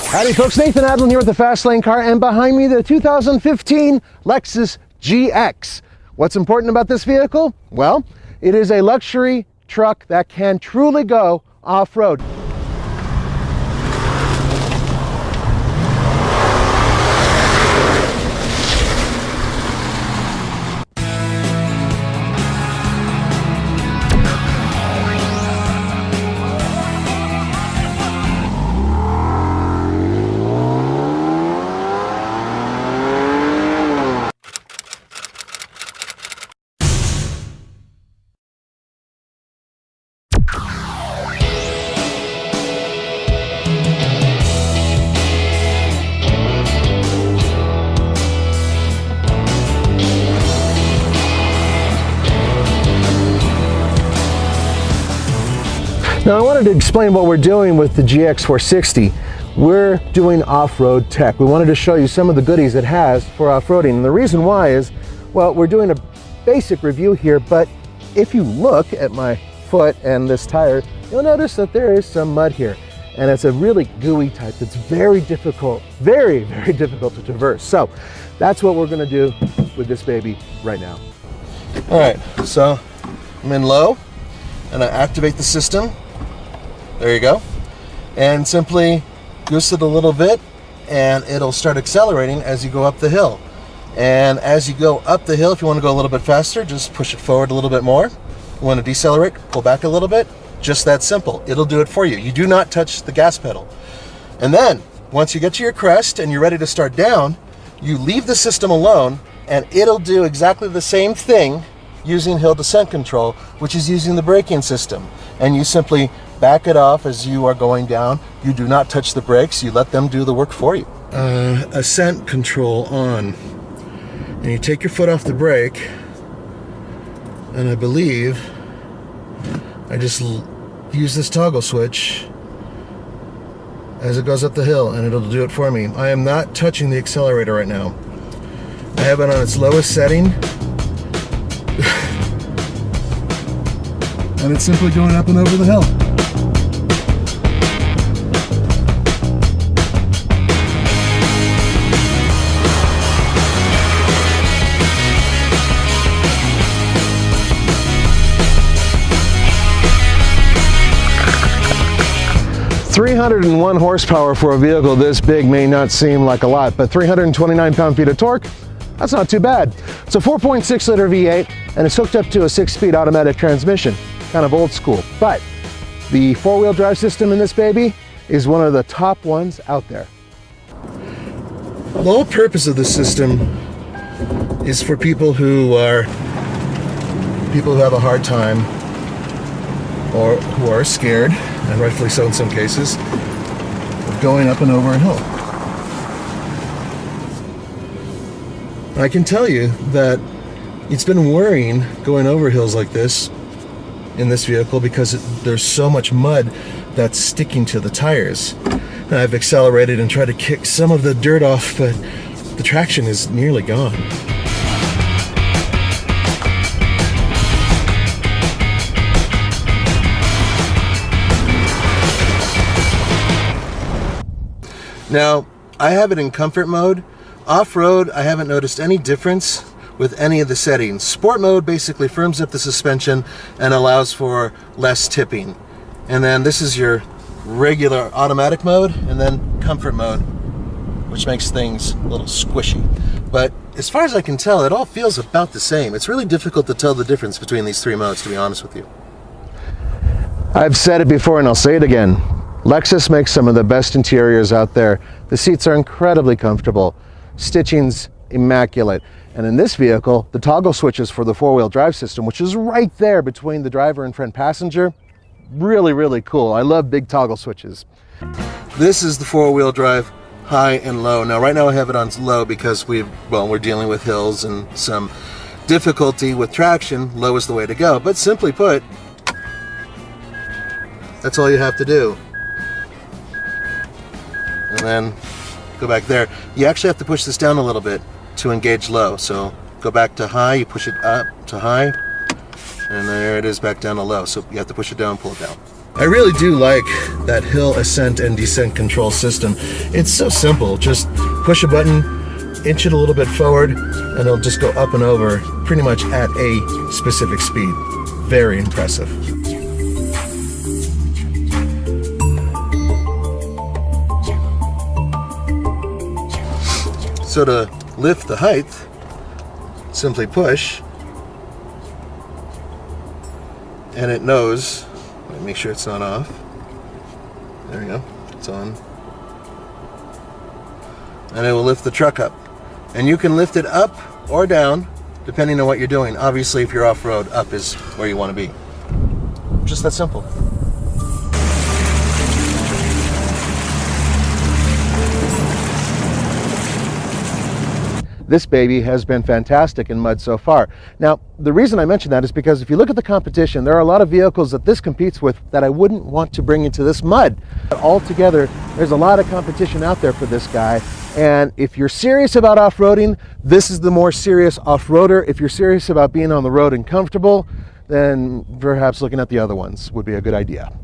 Howdy folks, Nathan Adlin here with the Fast Lane Car, and behind me the 2015 Lexus GX. What's important about this vehicle? Well, it is a luxury truck that can truly go off-road. Now I wanted to explain what we're doing with the GX460. We're doing off-road tech. We wanted to show you some of the goodies it has for off-roading. And the reason why is, well, we're doing a basic review here, but if you look at my foot and this tire, you'll notice that there is some mud here. And it's a really gooey type that's very difficult, very, very difficult to traverse. So that's what we're gonna do with this baby right now. All right, so I'm in low and I activate the system. There you go. And simply goose it a little bit and it'll start accelerating as you go up the hill. And as you go up the hill, if you want to go a little bit faster, just push it forward a little bit more. You want to decelerate, pull back a little bit. Just that simple. It'll do it for you. You do not touch the gas pedal. And then once you get to your crest and you're ready to start down, you leave the system alone and it'll do exactly the same thing using hill descent control, which is using the braking system. And you simply back it off as you are going down. You do not touch the brakes. You let them do the work for you. Ascent control on. And you take your foot off the brake. And I believe I just use this toggle switch as it goes up the hill and it'll do it for me. I am not touching the accelerator right now. I have it on its lowest setting. And it's simply going up and over the hill. 301 horsepower for a vehicle this big may not seem like a lot, but 329 pound-feet of torque, that's not too bad. It's a 4.6 liter V8 and it's hooked up to a 6-speed automatic transmission, kind of old school. But the 4-wheel drive system in this baby is one of the top ones out there. The whole purpose of the system is for people who have a hard time or who are scared, and rightfully so in some cases, of going up and over a hill. I can tell you that it's been worrying going over hills like this in this vehicle because there's so much mud that's sticking to the tires. And I've accelerated and tried to kick some of the dirt off, but the traction is nearly gone. Now, I have it in comfort mode. Off-road, I haven't noticed any difference with any of the settings. Sport mode basically firms up the suspension and allows for less tipping. And then this is your regular automatic mode, and then comfort mode, which makes things a little squishy. But as far as I can tell, it all feels about the same. It's really difficult to tell the difference between these three modes, to be honest with you. I've said it before and I'll say it again. Lexus makes some of the best interiors out there. The seats are incredibly comfortable. Stitching's immaculate. And in this vehicle, the toggle switches for the 4-wheel drive system, which is right there between the driver and front passenger, really, really cool. I love big toggle switches. This is the 4-wheel drive high and low. Now right now I have it on low because we're dealing with hills and some difficulty with traction. Low is the way to go. But simply put, that's all you have to do. And then go back there. You actually have to push this down a little bit to engage low. So go back to high, you push it up to high, and there it is back down to low. So you have to push it down and pull it down. I really do like that hill ascent and descent control system. It's so simple. Just push a button, inch it a little bit forward, and it'll just go up and over pretty much at a specific speed. Very impressive. So to lift the height, simply push, and it knows. Let me make sure it's not off. There we go, it's on. And it will lift the truck up. And you can lift it up or down, depending on what you're doing. Obviously, if you're off-road, up is where you want to be. Just that simple. This baby has been fantastic in mud so far. Now, the reason I mention that is because if you look at the competition, there are a lot of vehicles that this competes with that I wouldn't want to bring into this mud. Altogether, there's a lot of competition out there for this guy. And if you're serious about off-roading, this is the more serious off-roader. If you're serious about being on the road and comfortable, then perhaps looking at the other ones would be a good idea.